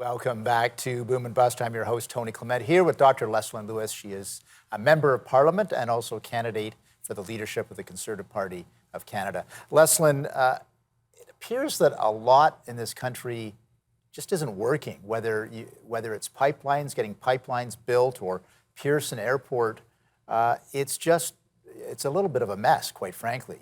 Welcome back to Boom and Bust. I'm your host, Tony Clement, here with Dr. Leslyn Lewis. She is a member of Parliament and also a candidate for the leadership of the Conservative Party of Canada. Leslyn, it appears that a lot in this country just isn't working, whether it's pipelines, getting pipelines built, or Pearson Airport. It's a little bit of a mess, quite frankly.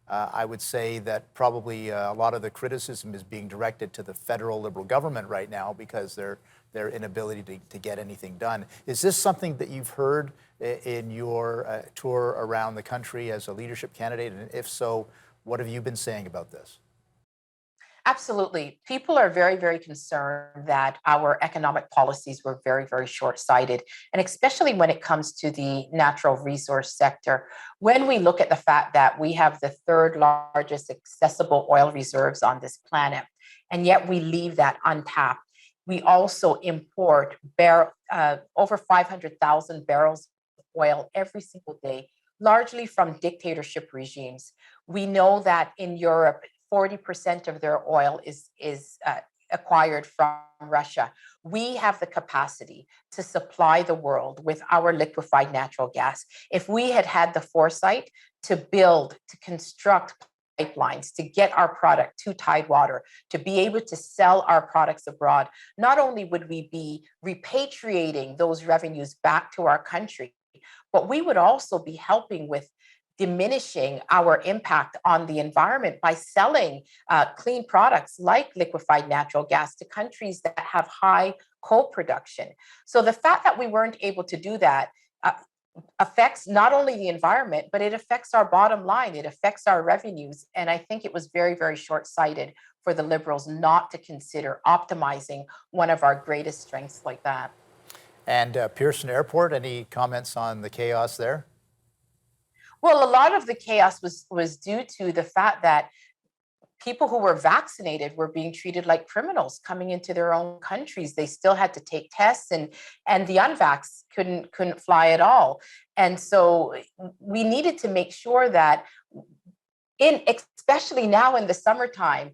I would say that probably a lot of the criticism is being directed to the federal Liberal government right now because their inability to get anything done. Is this something that you've heard in your tour around the country as a leadership candidate? And if so, what have you been saying about this? Absolutely. People are very, very concerned that our economic policies were very, very short sighted. And especially when it comes to the natural resource sector, when we look at the fact that we have the third largest accessible oil reserves on this planet, and yet we leave that untapped. We also import over 500,000 barrels of oil every single day, largely from dictatorship regimes. We know that in Europe, 40% of their oil is acquired from Russia. We have the capacity to supply the world with our liquefied natural gas. If we had had the foresight to construct pipelines, to get our product to Tidewater, to be able to sell our products abroad, not only would we be repatriating those revenues back to our country, but we would also be helping with diminishing our impact on the environment by selling clean products like liquefied natural gas to countries that have high coal production. So the fact that we weren't able to do that affects not only the environment, but it affects our bottom line. It affects our revenues. And I think it was very, very short-sighted for the Liberals not to consider optimizing one of our greatest strengths like that. And Pearson Airport, any comments on the chaos there? Well, a lot of the chaos was due to the fact that people who were vaccinated were being treated like criminals coming into their own countries. They still had to take tests, and the unvaxxed couldn't fly at all. And so we needed to make sure that especially now in the summertime,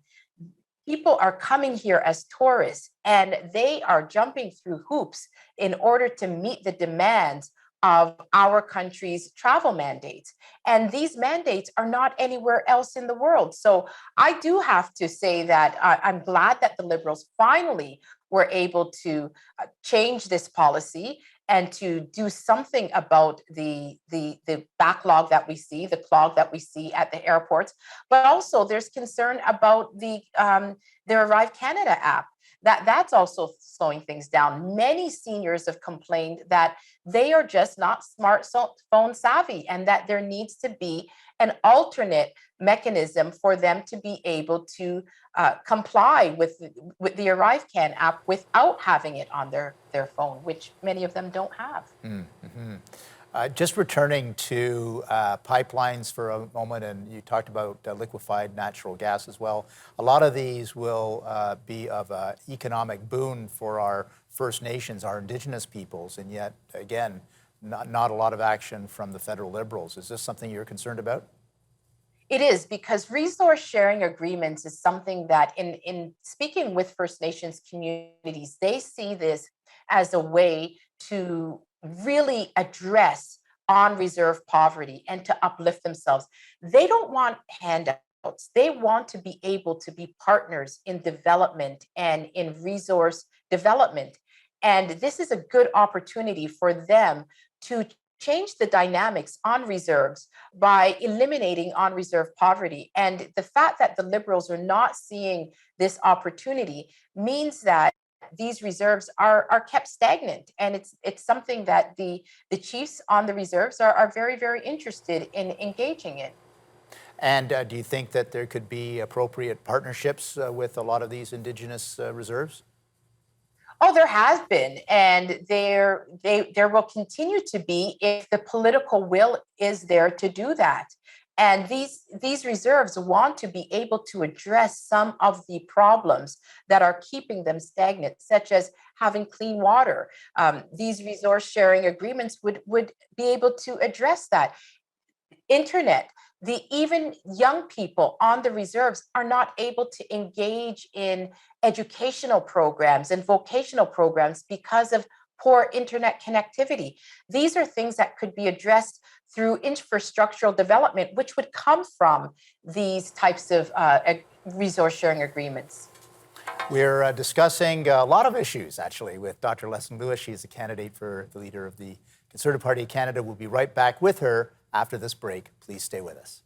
people are coming here as tourists and they are jumping through hoops in order to meet the demands of our country's travel mandates. And these mandates are not anywhere else in the world. So I do have to say that I'm glad that the Liberals finally were able to change this policy and to do something about the backlog that we see, the clog that we see at the airports. But also there's concern about the Arrive Canada app. That's also slowing things down. Many seniors have complained that they are just not smartphone savvy and that there needs to be an alternate mechanism for them to be able to comply with the Arrive Can app without having it on their phone, which many of them don't have. Mm-hmm. Just returning to pipelines for a moment, and you talked about liquefied natural gas as well. A lot of these will be of economic boon for our First Nations, our Indigenous peoples, and yet, again, not a lot of action from the federal Liberals. Is this something you're concerned about? It is, because resource sharing agreements is something that in speaking with First Nations communities, they see this as a way to really address on-reserve poverty and to uplift themselves. They don't want handouts. They want to be able to be partners in development and in resource development. And this is a good opportunity for them to change the dynamics on reserves by eliminating on-reserve poverty. And the fact that the Liberals are not seeing this opportunity means that these reserves are kept stagnant. And it's something that the chiefs on the reserves are very, very interested in engaging in. And do you think that there could be appropriate partnerships with a lot of these Indigenous reserves? Oh, there has been, and there will continue to be if the political will is there to do that. And these reserves want to be able to address some of the problems that are keeping them stagnant, such as having clean water. These resource sharing agreements would be able to address that. Internet. even young people on the reserves are not able to engage in educational programs and vocational programs because of poor internet connectivity. These are things that could be addressed through infrastructural development, which would come from these types of resource sharing agreements. We're discussing a lot of issues, actually, with Dr. Leslyn Lewis. She is a candidate for the leader of the Conservative Party of Canada. We'll be right back with her after this break. Please stay with us.